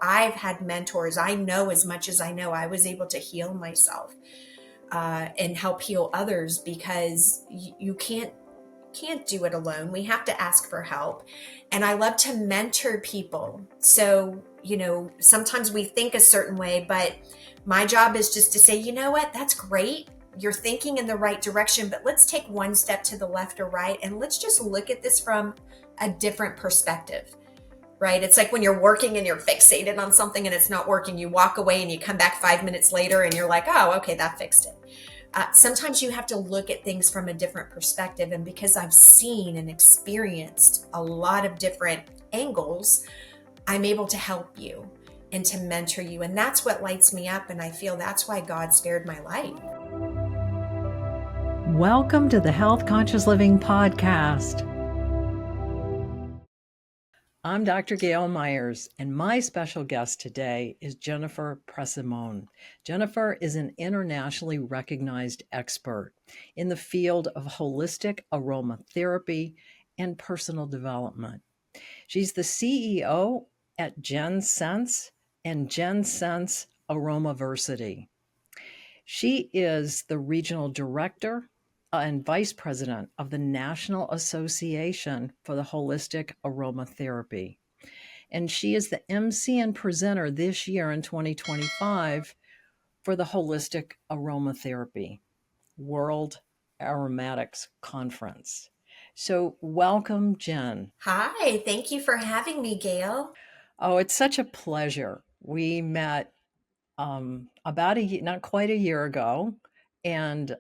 I've had mentors. I know as much as I know. I was able to heal myself and help heal others because you can't do it alone. We have to ask for help. And I love to mentor people. So, sometimes we think a certain way, but my job is just to say, you know what, that's great. You're thinking in the right direction, but let's take one step to the left or right. And let's just look at this from a different perspective, right? It's like when you're working and you're fixated on something and it's not working, you walk away and you come back 5 minutes later and you're like, oh, okay, that fixed it. Sometimes you have to look at things from a different perspective. And because I've seen and experienced a lot of different angles, I'm able to help you and to mentor you. And that's what lights me up. And I feel that's why God spared my life. Welcome to the Health Conscious Living Podcast. I'm Dr. Gayle Myers, and my special guest today is Jennifer Presimone. Jennifer is an internationally recognized expert in the field of holistic aromatherapy and personal development. She's the CEO at Jenn and Jenn Aromaversity. She is the regional director and vice president of the National Association for the Holistic Aromatherapy. And she is the MC and presenter this year in 2025 for the Holistic Aromatherapy World Aromatics Conference. So welcome, Jenn. Hi, thank you for having me, Gayle. Oh, it's such a pleasure. We met about not quite a year ago, and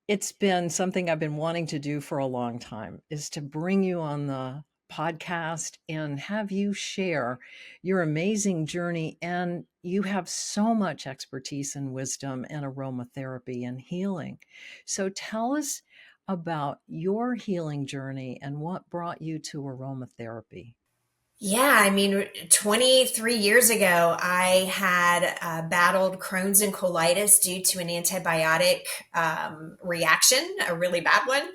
it's been something I've been wanting to do for a long time, is to bring you on the podcast and have you share your amazing journey. And you have so much expertise and wisdom in aromatherapy and healing. So tell us about your healing journey and what brought you to aromatherapy. Yeah, I mean, 23 years ago, I had battled Crohn's and colitis due to an antibiotic reaction, a really bad one.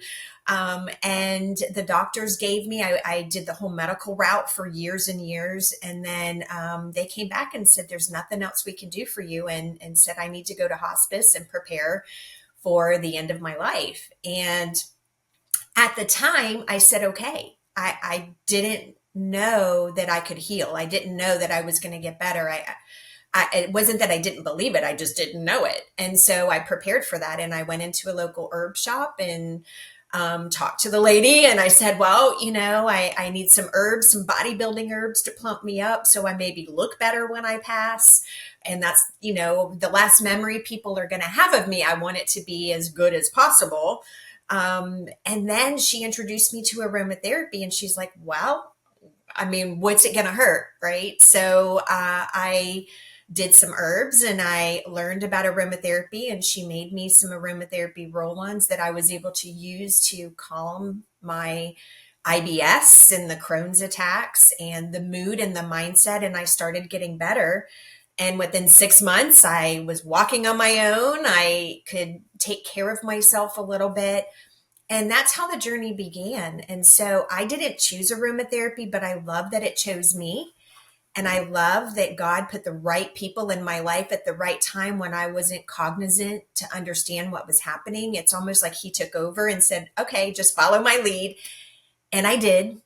And the doctors gave me, I did the whole medical route for years and years. And then they came back and said, there's nothing else we can do for you, and said, I need to go to hospice and prepare for the end of my life. And at the time, I said, okay. I didn't know that I could heal. I didn't know that I was going to get better. It wasn't that I didn't believe it. I just didn't know it. And so I prepared for that. And I went into a local herb shop and talked to the lady. And I said, well, I need some herbs, some bodybuilding herbs to plump me up so I maybe look better when I pass. And that's, the last memory people are going to have of me. I want it to be as good as possible. And then she introduced me to aromatherapy, and she's like, well, I mean, what's it going to hurt? Right. So, I did some herbs and I learned about aromatherapy, and she made me some aromatherapy roll-ons that I was able to use to calm my IBS and the Crohn's attacks and the mood and the mindset. And I started getting better. And within 6 months, I was walking on my own. I could take care of myself a little bit. And that's how the journey began. And so I didn't choose aromatherapy, but I love that it chose me. And I love that God put the right people in my life at the right time when I wasn't cognizant to understand what was happening. It's almost like He took over and said, okay, just follow my lead. And I did.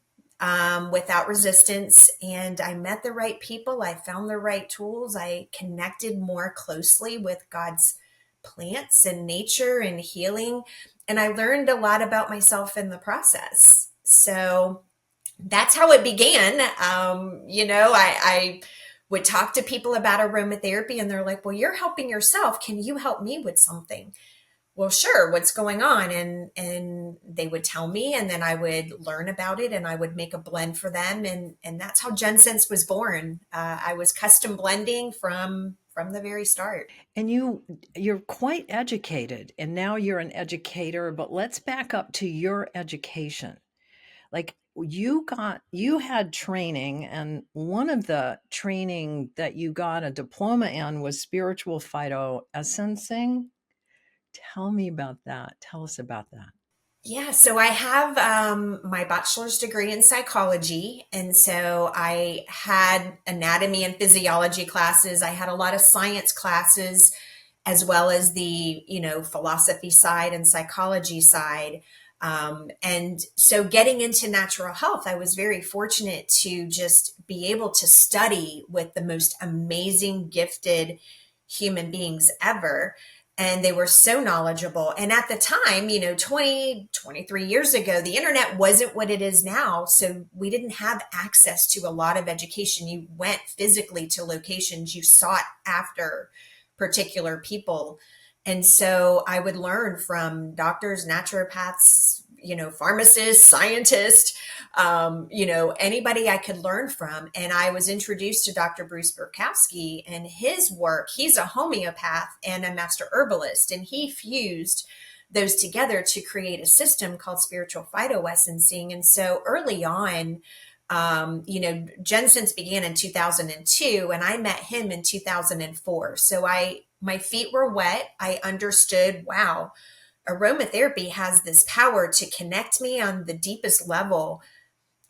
Without resistance. And I met the right people. I found the right tools. I connected more closely with God's plants and nature and healing. And I learned a lot about myself in the process. So that's how it began. I would talk to people about aromatherapy and they're like, well, you're helping yourself. Can you help me with something? Well, sure, what's going on? And they would tell me, and then I would learn about it and I would make a blend for them. And that's how Jenn was born. I was custom blending from the very start. And you're quite educated, and now you're an educator, but let's back up to your education. Like you had training, and one of the training that you got a diploma in was spiritual phytoessencing. Tell me about that. Tell us about that. Yeah, so I have my bachelor's degree in psychology. And so I had anatomy and physiology classes. I had a lot of science classes, as well as the, philosophy side and psychology side. And so getting into natural health, I was very fortunate to just be able to study with the most amazing, gifted human beings ever, and they were so knowledgeable. And at the time, 20, 23 years ago, the internet wasn't what it is now. So we didn't have access to a lot of education. You went physically to locations, you sought after particular people. And so I would learn from doctors, naturopaths, pharmacists, scientists, anybody I could learn from. And I was introduced to Dr. Bruce Burkowski and his work. He's a homeopath and a master herbalist, and he fused those together to create a system called spiritual phytoessencing. And so early on, Jenn since began in 2002, and I met him in 2004. So my feet were wet. I understood, wow, aromatherapy has this power to connect me on the deepest level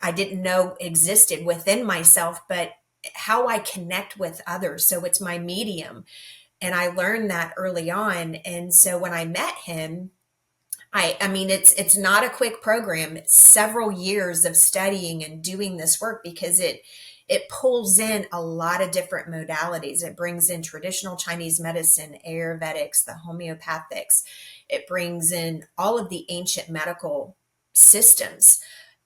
I didn't know existed within myself, but how I connect with others. So it's my medium. And I learned that early on. And so when I met him, I mean it's not a quick program. It's several years of studying and doing this work because it pulls in a lot of different modalities. It brings in traditional Chinese medicine, Ayurvedics, the homeopathics. It brings in all of the ancient medical systems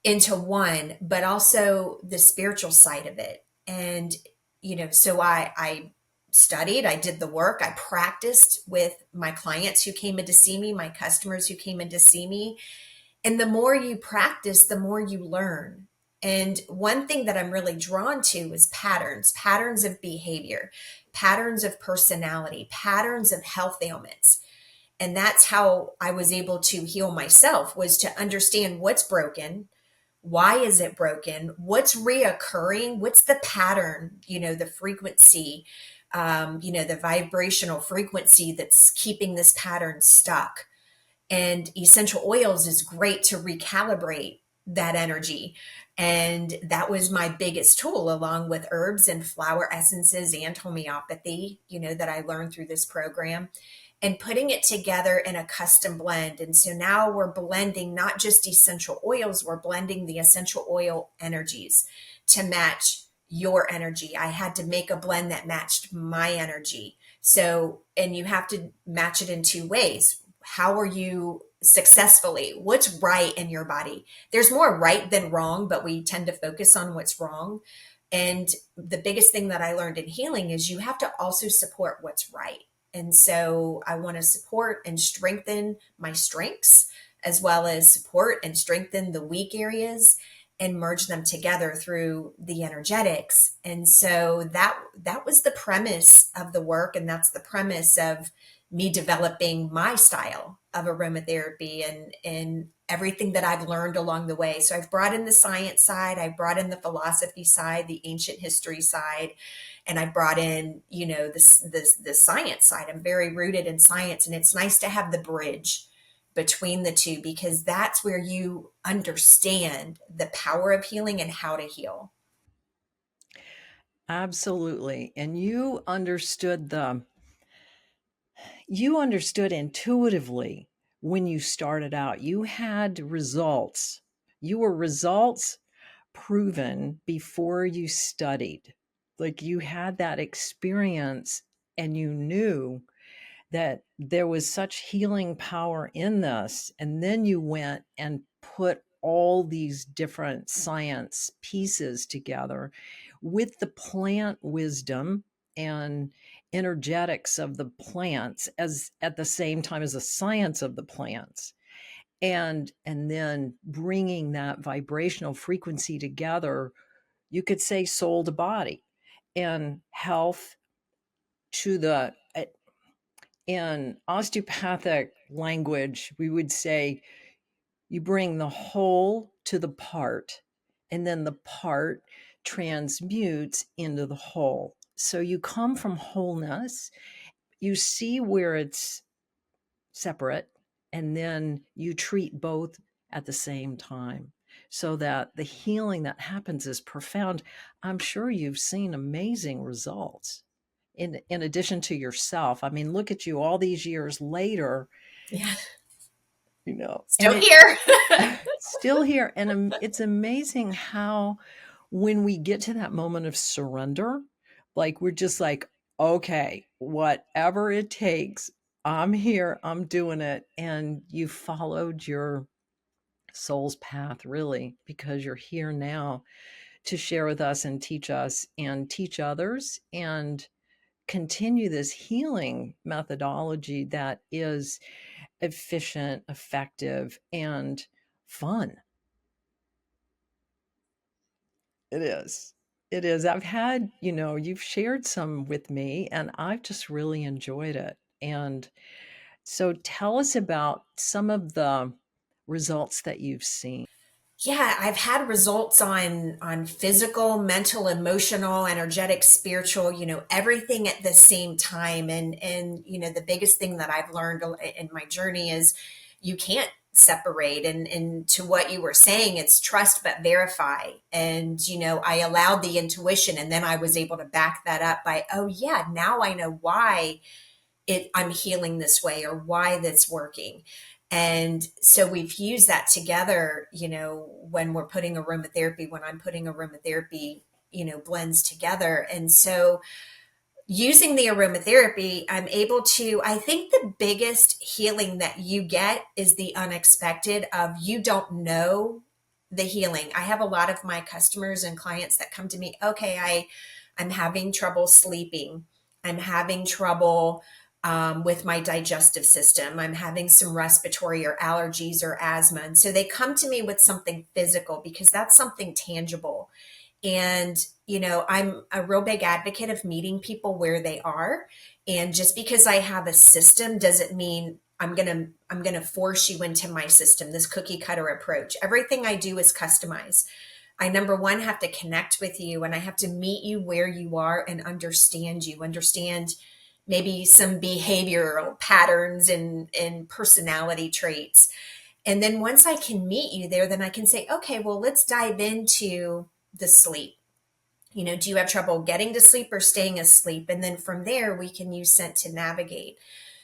into one, but also the spiritual side of it. And so I studied, I did the work, I practiced with my clients who came in to see me, my customers who came in to see me. And the more you practice, the more you learn. And one thing that I'm really drawn to is patterns of behavior, patterns of personality, patterns of health ailments. And that's how I was able to heal myself, was to understand what's broken, why is it broken, what's reoccurring, what's the pattern, the frequency, the vibrational frequency that's keeping this pattern stuck. And essential oils is great to recalibrate that energy. And that was my biggest tool, along with herbs and flower essences and homeopathy, that I learned through this program, and putting it together in a custom blend. And so now we're blending not just essential oils, we're blending the essential oil energies to match your energy. I had to make a blend that matched my energy. So, and you have to match it in two ways. How are you successfully? What's right in your body? There's more right than wrong, but we tend to focus on what's wrong. And the biggest thing that I learned in healing is you have to also support what's right. And so I want to support and strengthen my strengths, as well as support and strengthen the weak areas and merge them together through the energetics. And so that was the premise of the work, and that's the premise of me developing my style of aromatherapy and everything that I've learned along the way. So I've brought in the science side, I've brought in the philosophy side, the ancient history side, and I brought in, the science side. I'm very rooted in science, and it's nice to have the bridge between the two, because that's where you understand the power of healing and how to heal. Absolutely. And you understood intuitively when you started out. You had results. You were results proven before you studied. Like you had that experience and you knew that there was such healing power in this. And then you went and put all these different science pieces together with the plant wisdom and energetics of the plants as at the same time as the science of the plants, and then bringing that vibrational frequency together, you could say soul to body and health to the in osteopathic language, we would say you bring the whole to the part, and then the part transmutes into the whole. So you come from wholeness, you see where it's separate, and then you treat both at the same time so that the healing that happens is profound. I'm sure you've seen amazing results in addition to yourself. I mean, look at you all these years later, Yeah. and Still here. still here. And it's amazing how when we get to that moment of surrender, like we're just like, okay, whatever it takes, I'm here, I'm doing it. And you followed your soul's path, really, because you're here now to share with us and teach others and continue this healing methodology that is efficient, effective, and fun. It is. It is. I've had, you've shared some with me and I've just really enjoyed it. And so tell us about some of the results that you've seen. Yeah, I've had results on physical, mental, emotional, energetic, spiritual, everything at the same time. And the biggest thing that I've learned in my journey is you can't separate. And to what you were saying, it's trust but verify. And I allowed the intuition, and then I was able to back that up by, oh yeah, now I know why I'm healing this way, or why that's working. And so we've used that together, when we're putting aromatherapy, when I'm putting aromatherapy, blends together. And so using the aromatherapy, I'm able to, I think the biggest healing that you get is the unexpected of, you don't know the healing. I have a lot of my customers and clients that come to me, okay, I'm having trouble sleeping. I'm having trouble with my digestive system. I'm having some respiratory or allergies or asthma. And so they come to me with something physical because that's something tangible. And, I'm a real big advocate of meeting people where they are. And just because I have a system doesn't mean I'm going to force you into my system, this cookie cutter approach. Everything I do is customized. I, number one, have to connect with you, and I have to meet you where you are and understand you, understand maybe some behavioral patterns and personality traits. And then once I can meet you there, then I can say, okay, well, let's dive into the sleep. Do you have trouble getting to sleep or staying asleep? And then from there, we can use scent to navigate.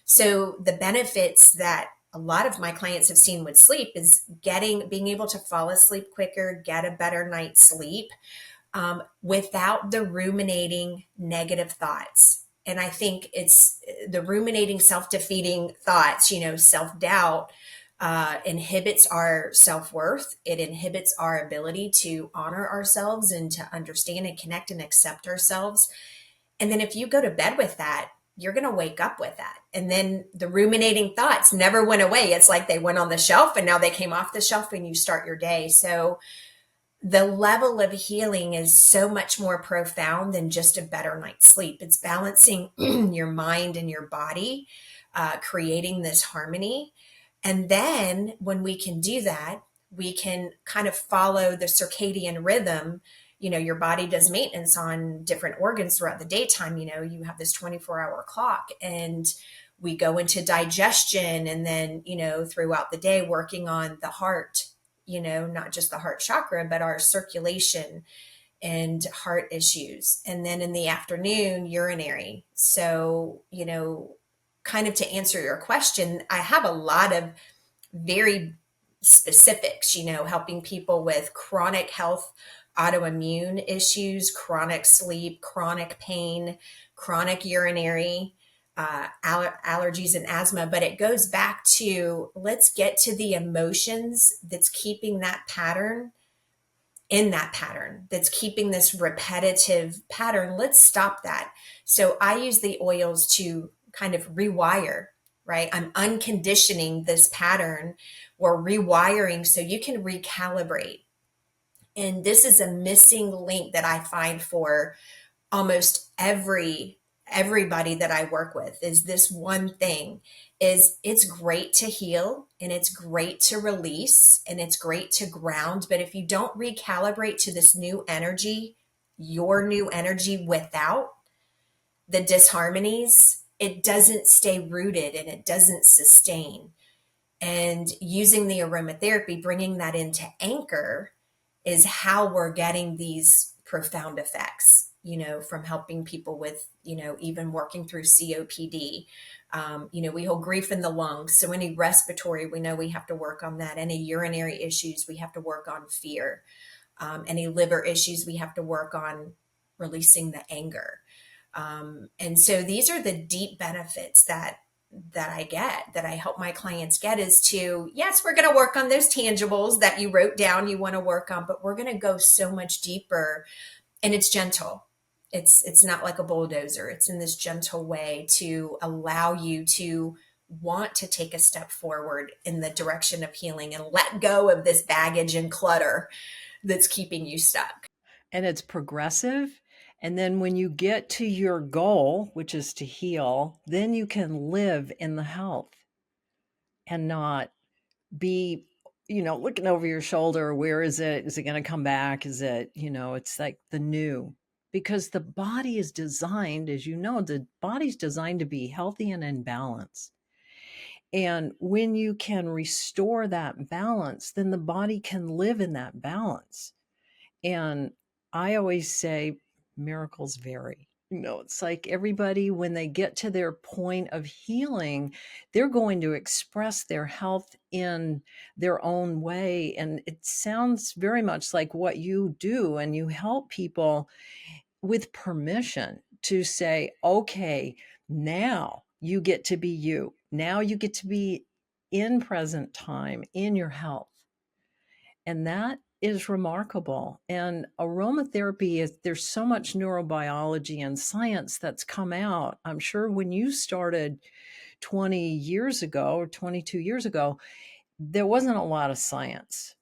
So the benefits that a lot of my clients have seen with sleep is being able to fall asleep quicker, get a better night's sleep, without the ruminating negative thoughts. And I think it's the ruminating, self-defeating thoughts, self-doubt, inhibits our self-worth. It inhibits our ability to honor ourselves and to understand and connect and accept ourselves. And then if you go to bed with that, you're going to wake up with that. And then the ruminating thoughts never went away. It's like they went on the shelf and now they came off the shelf when you start your day. So the level of healing is so much more profound than just a better night's sleep. It's balancing your mind and your body, creating this harmony. And then when we can do that, we can kind of follow the circadian rhythm. Your body does maintenance on different organs throughout the daytime. You have this 24-hour clock, and we go into digestion, and then, throughout the day, working on the heart, not just the heart chakra, but our circulation and heart issues. And then in the afternoon, urinary. So, kind of to answer your question, I have a lot of very specifics, helping people with chronic health, autoimmune issues, chronic sleep, chronic pain, chronic urinary, allergies and asthma. But it goes back to, let's get to the emotions that's keeping that pattern, that's keeping this repetitive pattern. Let's stop that. So I use the oils to kind of rewire, right? I'm unconditioning this pattern. We're rewiring so you can recalibrate. And this is a missing link that I find for almost everybody that I work with, is this one thing. Is it's great to heal, and it's great to release, and it's great to ground, but if you don't recalibrate to this new energy, your new energy, without the disharmonies, it doesn't stay rooted and it doesn't sustain. And using the aromatherapy, bringing that into anchor, is how we're getting these profound effects, from helping people with, even working through COPD. We hold grief in the lungs. So any respiratory, we know we have to work on that. Any urinary issues, we have to work on fear. Any liver issues, we have to work on releasing the anger. And so these are the deep benefits that I get, that I help my clients get, is to, yes, we're going to work on those tangibles that you wrote down you want to work on, but we're going to go so much deeper, and it's gentle. It's not like a bulldozer. It's in this gentle way to allow you to want to take a step forward in the direction of healing and let go of this baggage and clutter that's keeping you stuck. And it's progressive. And then when you get to your goal, which is to heal, then you can live in the health and not be, looking over your shoulder. Where is it? Is it going to come back? Is it, it's like the new, because the body is designed, as you know, the body's designed to be healthy and in balance. And when you can restore that balance, then the body can live in that balance. And I always say miracles vary. It's like everybody, when they get to their point of healing, they're going to express their health in their own way. And it sounds very much like what you do. And you help people with permission to say, okay, now you get to be you. Now you get to be in present time in your health. And that is remarkable. And aromatherapy is, there's so much neurobiology and science that's come out. I'm sure when you started 20 years ago or 22 years ago, there wasn't a lot of science.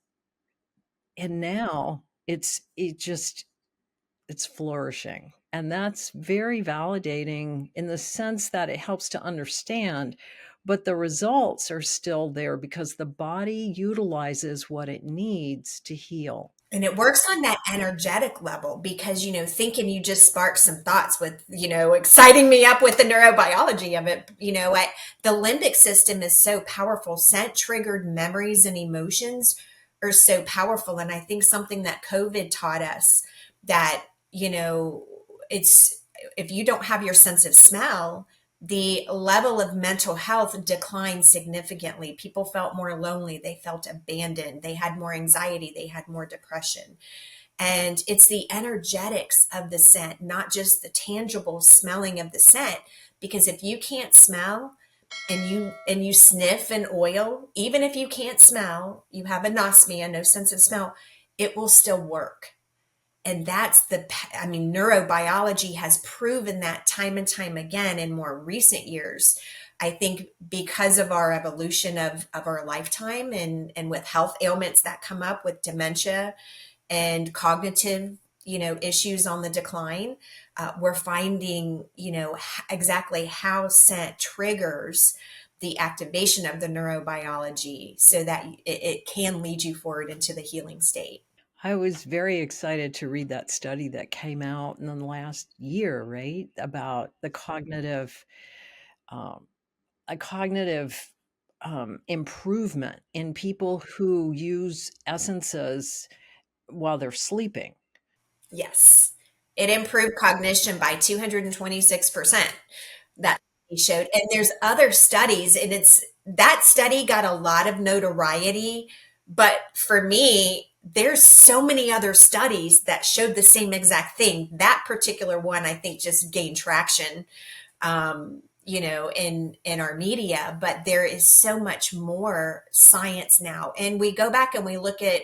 And now it's flourishing. And that's very validating in the sense that it helps to understand, but the results are still there because the body utilizes what it needs to heal. And it works on that energetic level because, thinking, you just sparked some thoughts with, exciting me up with the neurobiology of it. The limbic system is so powerful. Scent triggered memories and emotions are so powerful. And I think something that COVID taught us, that, it's, if you don't have your sense of smell, the level of mental health declined significantly. People felt more lonely. They felt abandoned. They had more anxiety. They had more depression. And it's the energetics of the scent, not just the tangible smelling of the scent. Because if you can't smell, and you sniff an oil, even if you can't smell, you have anosmia, no sense of smell, it will still work. And that's neurobiology has proven that time and time again in more recent years. I think because of our evolution of our lifetime, and with health ailments that come up with dementia and cognitive, issues on the decline, we're finding, exactly how scent triggers the activation of the neurobiology so that it can lead you forward into the healing state. I was very excited to read that study that came out in the last year, right? About the um, cognitive improvement in people who use essences while they're sleeping. Yes. It improved cognition by 226%. That he showed. And there's other studies, and it's that study got a lot of notoriety. But for me, there's so many other studies that showed the same exact thing. That particular one, I think, just gained traction, in our media. But there is so much more science now. And we go back and we look at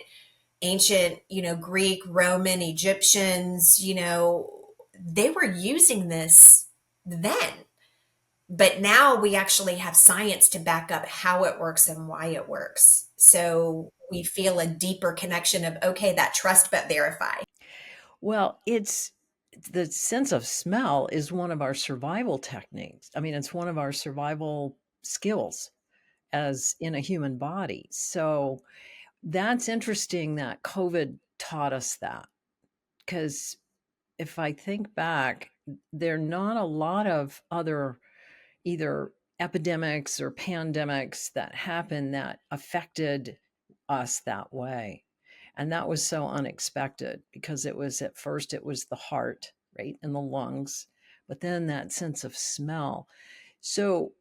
ancient, Greek, Roman, Egyptians, they were using this then. But now we actually have science to back up how it works and why it works. So we feel a deeper connection of, okay, that trust but verify. Well, it's the sense of smell is one of our survival techniques. I mean, it's one of our survival skills as in a human body. So that's interesting that COVID taught us that, because if I think back, there are not a lot of other either epidemics or pandemics that happened that affected us that way. And that was so unexpected because it was at first it was the heart, right, and the lungs, but then that sense of smell. So,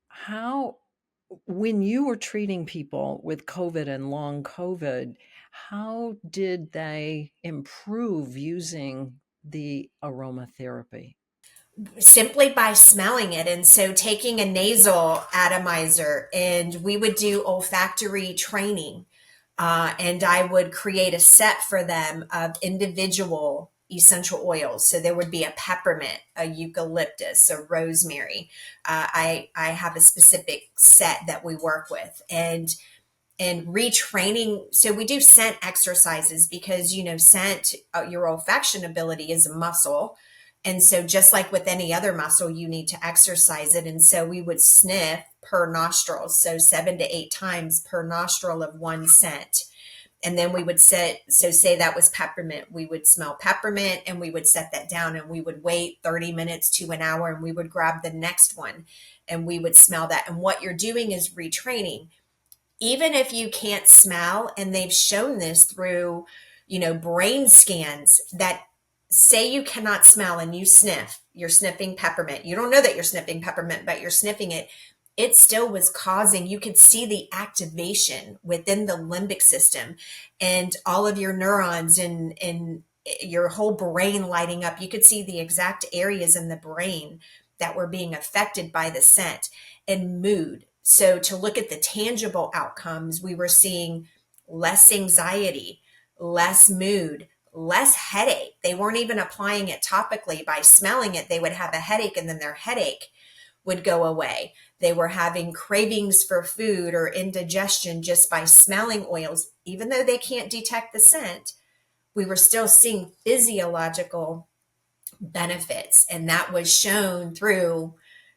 how, when you were treating people with COVID and long COVID, how did they improve using the aromatherapy? Simply by smelling it. And so taking a nasal atomizer, and we would do olfactory training. And I would create a set for them of individual essential oils. So there would be a peppermint, a eucalyptus, a rosemary. I have a specific set that we work with, and retraining. So we do scent exercises because, scent, your olfaction ability is a muscle. And so just like with any other muscle, you need to exercise it. And so we would sniff per nostril. So 7 to 8 times per nostril of one scent. And then we would say that was peppermint. We would smell peppermint and we would set that down, and we would wait 30 minutes to an hour, and we would grab the next one and we would smell that. And what you're doing is retraining. Even if you can't smell, and they've shown this through, brain scans, that say you cannot smell and you sniff, you're sniffing peppermint. You don't know that you're sniffing peppermint, but you're sniffing it. It still was causing, you could see the activation within the limbic system and all of your neurons and your whole brain lighting up. You could see the exact areas in the brain that were being affected by the scent, and mood. So to look at the tangible outcomes, we were seeing less anxiety, less mood, less headache. They weren't even applying it topically. By smelling it, they would have a headache, and then their headache would go away. They were having cravings for food or indigestion just by smelling oils. Even though they can't detect the scent, we were still seeing physiological benefits. And that was shown through,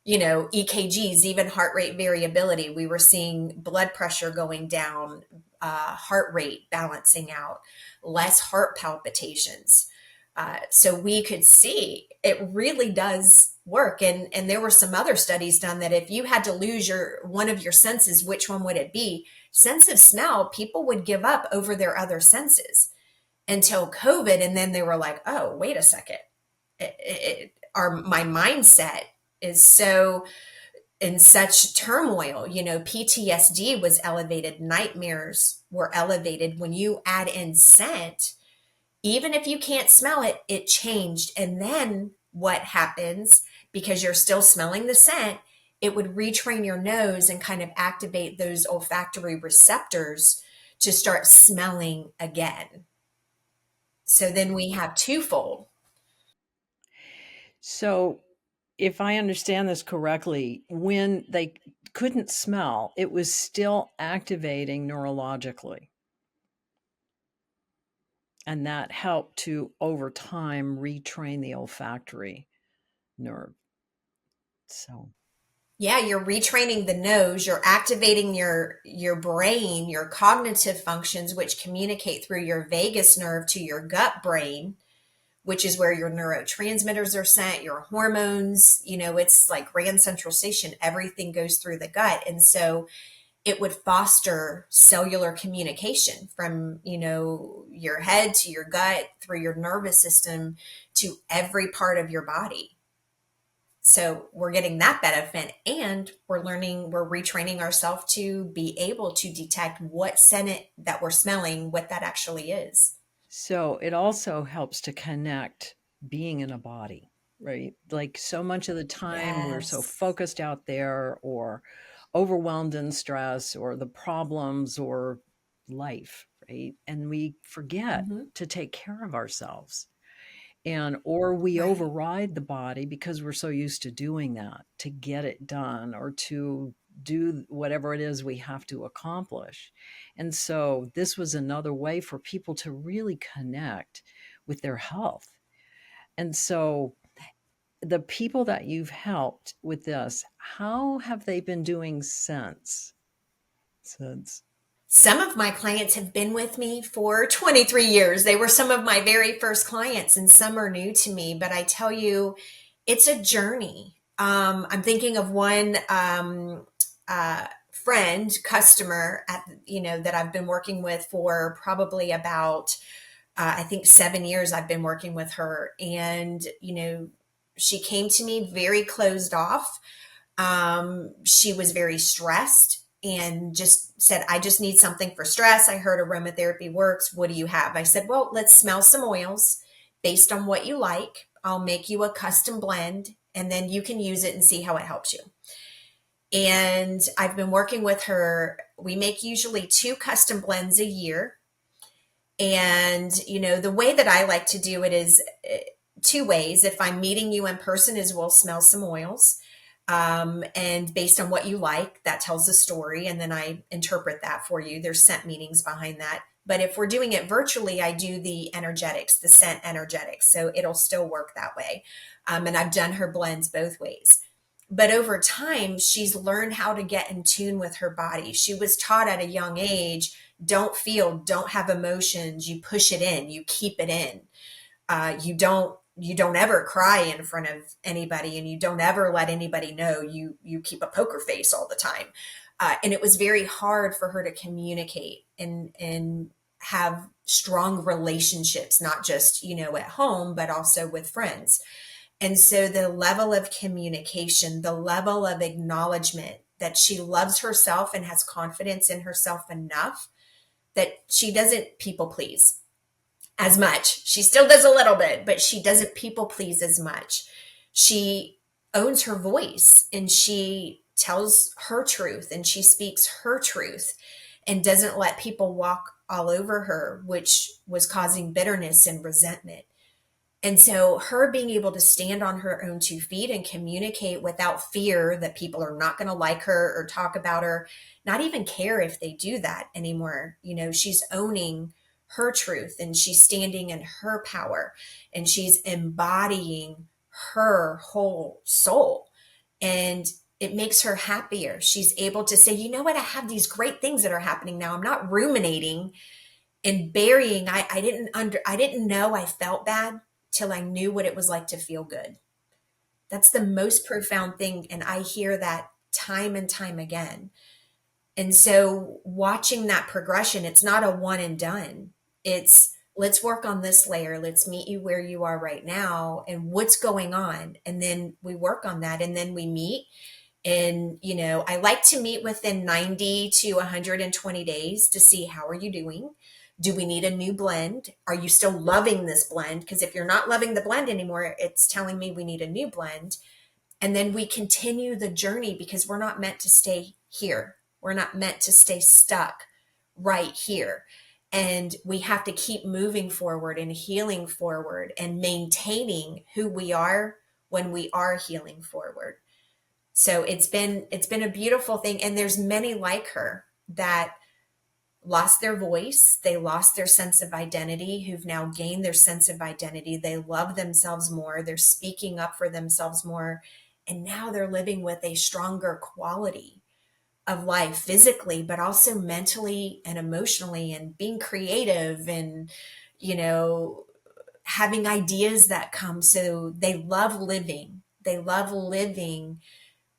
EKGs, even heart rate variability. We were seeing blood pressure going down, heart rate balancing out, less heart palpitations. So we could see it really does work. And there were some other studies done that if you had to lose one of your senses, which one would it be? Sense of smell, people would give up over their other senses until COVID. And then they were like, oh, wait a second. My mindset is so in such turmoil. PTSD was elevated, nightmares were elevated. When you add in scent, even if you can't smell it, it changed. And then what happens, because you're still smelling the scent, it would retrain your nose and kind of activate those olfactory receptors to start smelling again. So then we have twofold. So, if I understand this correctly, when they couldn't smell, it was still activating neurologically. And that helped to, over time, retrain the olfactory nerve. So, Yeah, you're retraining the nose, you're activating your brain, your cognitive functions, which communicate through your vagus nerve to your gut brain, which is where your neurotransmitters are sent, your hormones. It's like Grand Central Station. Everything goes through the gut. And so it would foster cellular communication from, your head to your gut, through your nervous system to every part of your body. So we're getting that benefit, and we're retraining ourselves to be able to detect what scent that we're smelling, what that actually is. so it also helps to connect being in a body, right? Like so much of the time, we're so Yes. focused out there or overwhelmed in stress or the problems or life, right? And we forget Hmm. to take care of ourselves. And or we Right. override the body because we're so used to doing that to get it done or to do whatever it is we have to accomplish. And so this was another way for people to really connect with their health. And so the people that you've helped with this, how have they been doing since? Some of my clients have been with me for 23 years. They were some of my very first clients, and some are new to me. But I tell you, it's a journey. I'm thinking of one friend, customer that I've been working with for probably about I think 7 years. I've been working with her, and she came to me very closed off. She was very stressed and just said, I just need something for stress. I heard aromatherapy works. What do you have? I said, well, let's smell some oils based on what you like. I'll make you a custom blend and then you can use it and see how it helps you. And I've been working with her. We make usually 2 custom blends a year. And, the way that I like to do it is 2 ways. If I'm meeting you in person, is we'll smell some oils. And based on what you like, that tells a story. And then I interpret that for you. There's scent meanings behind that. But if we're doing it virtually, I do the energetics, the scent energetics. So it'll still work that way. And I've done her blends both ways. But over time, she's learned how to get in tune with her body. She was taught at a young age, don't feel, don't have emotions. You push it in, you keep it in. You don't ever cry in front of anybody, and you don't ever let anybody know. You keep a poker face all the time. And it was very hard for her to communicate and have strong relationships, not just at home, but also with friends. And so the level of communication, the level of acknowledgement that she loves herself and has confidence in herself enough that she doesn't people please as much. She still does a little bit, but she doesn't people please as much. She owns her voice and she tells her truth and she speaks her truth and doesn't let people walk all over her, which was causing bitterness and resentment. And so, her being able to stand on her own 2 feet and communicate without fear that people are not going to like her or talk about her, not even care if they do that anymore. She's owning her truth and she's standing in her power and she's embodying her whole soul. And it makes her happier. She's able to say, you know what? I have these great things that are happening now. I'm not ruminating and burying. I didn't know I felt bad till I knew what it was like to feel good. That's the most profound thing, and I hear that time and time again. And so watching that progression, it's not a one and done. It's let's work on this layer. Let's meet you where you are right now and what's going on. And then we work on that and then we meet. And, I like to meet within 90 to 120 days to see how are you doing? Do we need a new blend? Are you still loving this blend? Because if you're not loving the blend anymore, it's telling me we need a new blend. And then we continue the journey because we're not meant to stay here. We're not meant to stay stuck right here. And we have to keep moving forward and healing forward and maintaining who we are when we are healing forward. So it's been a beautiful thing. And there's many like her that lost their voice, they lost their sense of identity, who've now gained their sense of identity. They love themselves more, they're speaking up for themselves more, and now they're living with a stronger quality of life physically, but also mentally and emotionally, and being creative and you know having ideas that come. So they love living. They love living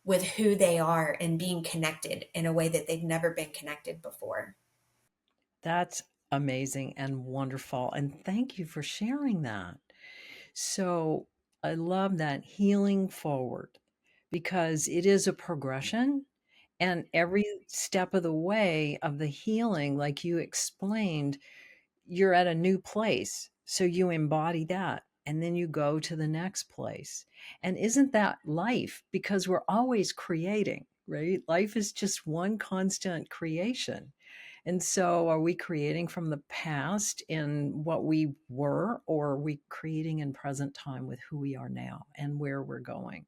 with who they are and being connected in a way that they've never been connected before. That's amazing and wonderful. And thank you for sharing that. So I love that healing forward because it is a progression. And every step of the way of the healing, like you explained, you're at a new place. So you embody that and then you go to the next place. And isn't that life? Because we're always creating, right? Life is just one constant creation. And so, are we creating from the past in what we were, or are we creating in present time with who we are now and where we're going?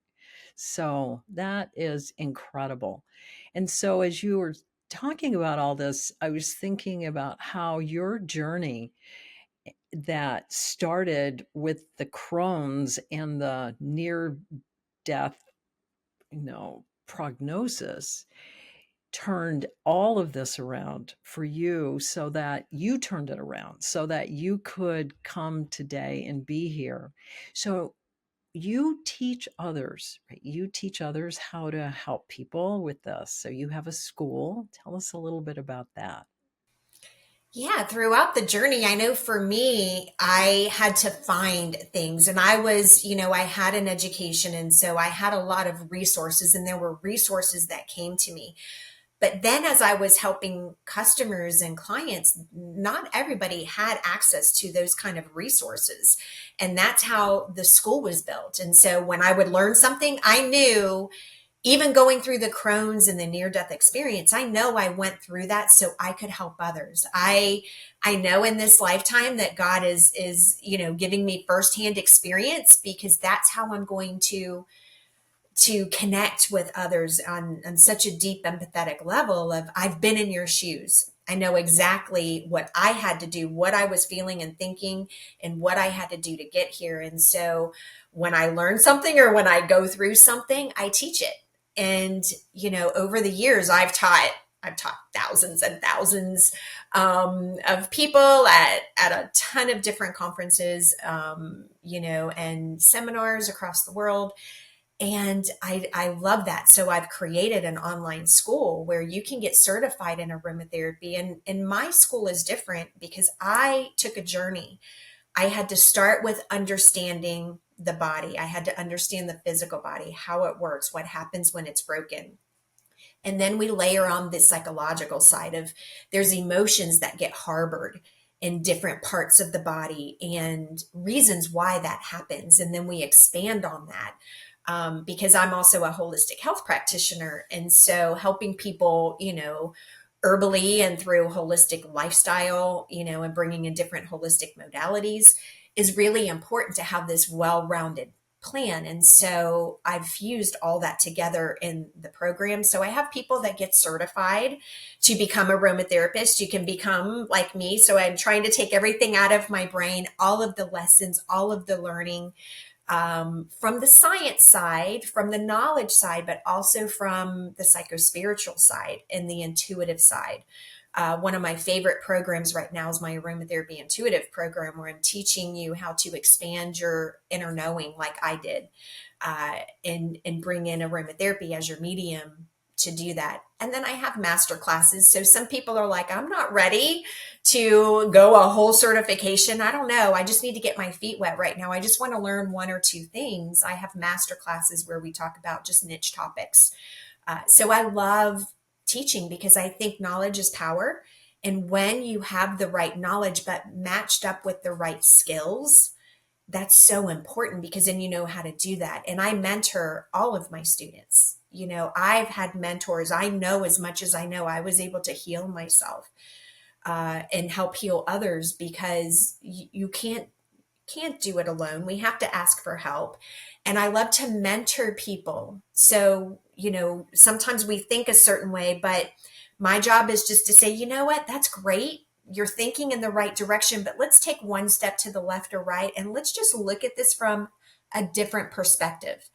So, that is incredible. And so, as you were talking about all this, I was thinking about how your journey that started with the Crohn's and the near death, prognosis turned all of this around for you so that you turned it around so that you could come today and be here. So you teach others, right? You teach others how to help people with this. So you have a school. Tell us a little bit about that. Yeah, throughout the journey, I know for me, I had to find things. And I was, I had an education. And so I had a lot of resources, and there were resources that came to me. But then as I was helping customers and clients, not everybody had access to those kind of resources. And that's how the school was built. And so when I would learn something, I knew, even going through the Crohn's and the near death experience, I know I went through that so I could help others. I know in this lifetime that God is, giving me firsthand experience, because that's how I'm going to connect with others on such a deep empathetic level of, I've been in your shoes. I know exactly what I had to do, what I was feeling and thinking, and what I had to do to get here. And so when I learn something or when I go through something, I teach it. And, over the years, I've taught thousands and thousands of people at a ton of different conferences, and seminars across the world. And I love that. So I've created an online school where you can get certified in aromatherapy. And my school is different because I took a journey. I had to start with understanding the body. I had to understand the physical body, how it works, what happens when it's broken. And then we layer on the psychological side of, there's emotions that get harbored in different parts of the body and reasons why that happens. And then we expand on that. Because I'm also a holistic health practitioner. And so helping people, herbally and through holistic lifestyle, and bringing in different holistic modalities is really important to have this well-rounded plan. And so I've fused all that together in the program. So I have people that get certified to become aromatherapist. You can become like me. So I'm trying to take everything out of my brain, all of the lessons, all of the learning, from the science side, from the knowledge side, but also from the psychospiritual side and the intuitive side. One of my favorite programs right now is my aromatherapy intuitive program, where I'm teaching you how to expand your inner knowing, like I did, and bring in aromatherapy as your medium to do that. And then I have master classes. So some people are like, I'm not ready to go a whole certification. I don't know. I just need to get my feet wet right now. I just want to learn one or two things. I have master classes where we talk about just niche topics. So I love teaching because I think knowledge is power. And when you have the right knowledge, but matched up with the right skills, that's so important, because then you know how to do that. And I mentor all of my students. I've had mentors. I know as much as I know. I was able to heal myself, and help heal others, because you can't do it alone. We have to ask for help. And I love to mentor people. So, sometimes we think a certain way, but my job is just to say, you know what, that's great. You're thinking in the right direction, but let's take one step to the left or right. And let's just look at this from a different perspective,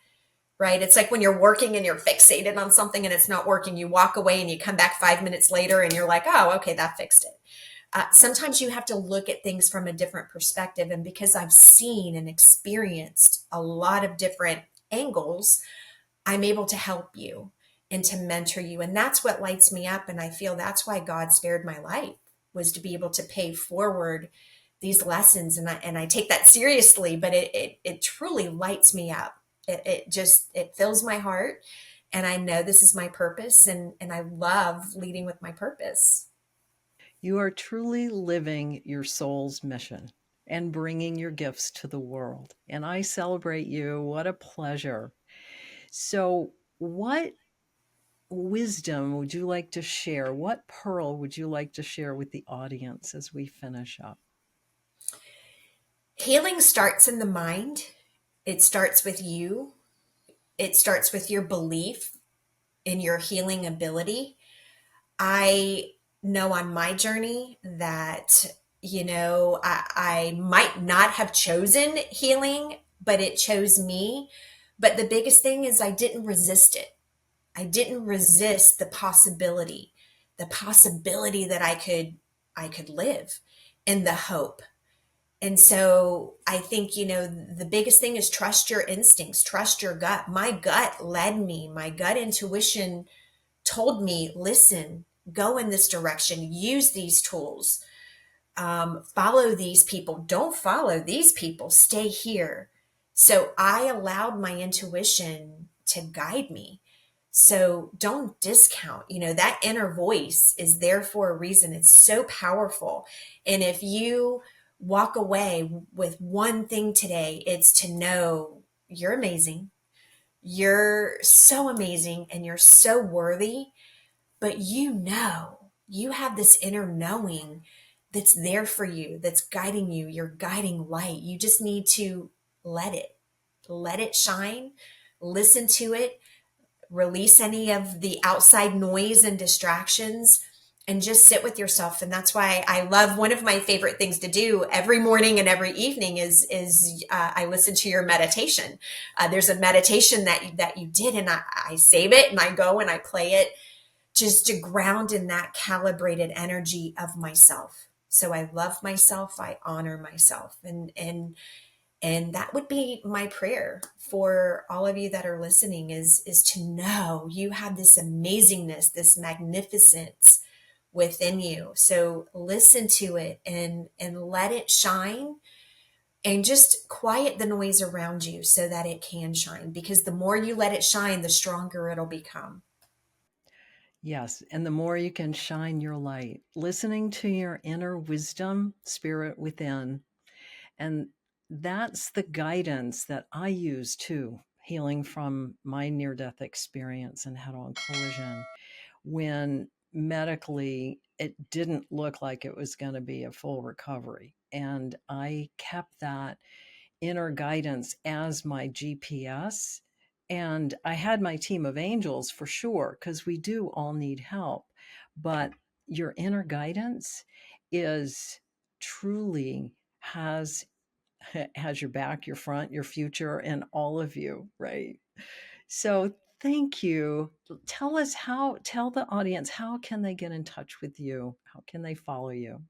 right? It's like when you're working and you're fixated on something and it's not working, you walk away and you come back 5 minutes later and you're like, oh, okay, that fixed it. Sometimes you have to look at things from a different perspective. And because I've seen and experienced a lot of different angles, I'm able to help you and to mentor you. And that's what lights me up. And I feel that's why God spared my life, was to be able to pay forward these lessons. And I take that seriously, but it truly lights me up. It fills my heart. And I know this is my purpose, and I love leading with my purpose. You are truly living your soul's mission and bringing your gifts to the world. And I celebrate you. What a pleasure. So, what wisdom would you like to share? What pearl would you like to share with the audience as we finish up? Healing starts in the mind. It starts with you. It starts with your belief in your healing ability. I know on my journey that, I might not have chosen healing, but it chose me. But the biggest thing is I didn't resist it. I didn't resist the possibility that I could live, and the hope. And so I think, the biggest thing is trust your instincts, trust your gut. My gut led me, my gut intuition told me, listen, go in this direction, use these tools, follow these people, don't follow these people, stay here. So I allowed my intuition to guide me. So don't discount, that inner voice is there for a reason. It's so powerful. And if you walk away with one thing today, it's to know you're amazing. You're so amazing and you're so worthy, but you have this inner knowing that's there for you, that's guiding you, your guiding light. You just need to let it, let it shine, listen to it, release any of the outside noise and distractions, and just sit with yourself. And that's why I love, one of my favorite things to do every morning and every evening is I listen to your meditation. There's a meditation that you did, and I save it and I go and I play it just to ground in that calibrated energy of myself. So I love myself, I honor myself. And that would be my prayer for all of you that are listening, is to know you have this amazingness, this magnificence within you. So listen to it and let it shine, and just quiet the noise around you so that it can shine, because the more you let it shine, the stronger it'll become. Yes, and the more you can shine your light, listening to your inner wisdom, spirit within. And that's the guidance that I use too, healing from my near death experience and head on collision, when medically it didn't look like it was going to be a full recovery. And I kept that inner guidance as my GPS. And I had my team of angels for sure, because we do all need help. But your inner guidance is truly has your back, your front, your future, and all of you, right? So thank you. Tell the audience, how can they get in touch with you? How can they follow you?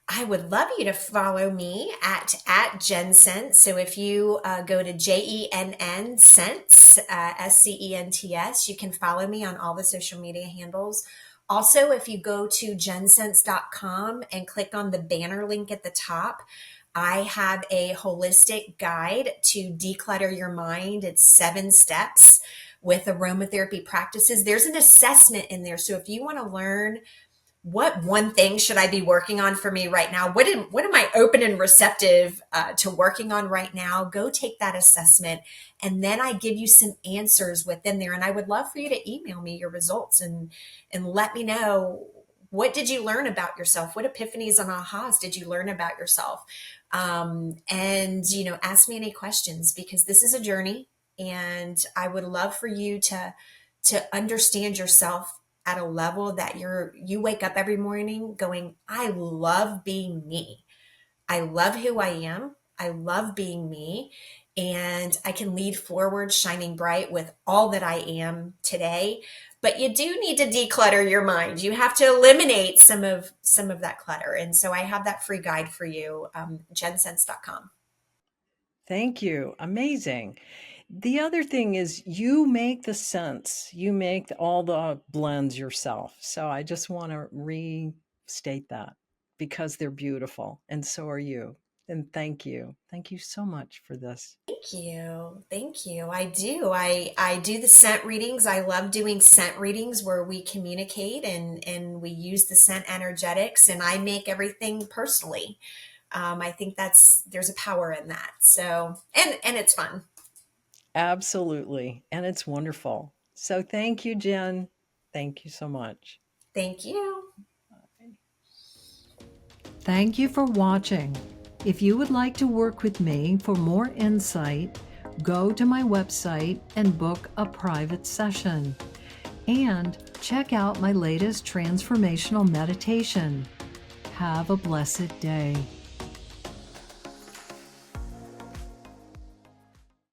I would love you to follow me at Jenn Sense. So if you go to JENN Sense, SCENTS, you can follow me on all the social media handles. Also, if you go to jensense.com and click on the banner link at the top, I have a holistic guide to declutter your mind. It's 7 steps with aromatherapy practices. There's an assessment in there. So if you want to learn what one thing should I be working on for me right now? What am I open and receptive to working on right now? Go take that assessment, and then I give you some answers within there. And I would love for you to email me your results and let me know, what did you learn about yourself? What epiphanies and ahas did you learn about yourself? And ask me any questions, because this is a journey, and I would love for you to understand yourself at a level that you wake up every morning going, I love being me. I love who I am. I love being me. And I can lead forward shining bright with all that I am today. But you do need to declutter your mind. You have to eliminate some of that clutter. And so I have that free guide for you, jensense.com. Thank you. Amazing. The other thing is, you make the scents, you make all the blends yourself. So I just want to restate that, because they're beautiful and so are you. And thank you. Thank you so much for this. Thank you. Thank you. I do. I do the scent readings. I love doing scent readings where we communicate and we use the scent energetics, and I make everything personally. I think there's a power in that. So, and it's fun. Absolutely. And it's wonderful. So thank you, Jen. Thank you so much. Thank you. Thank you for watching. If you would like to work with me for more insight, go to my website and book a private session. And check out my latest transformational meditation. Have a blessed day.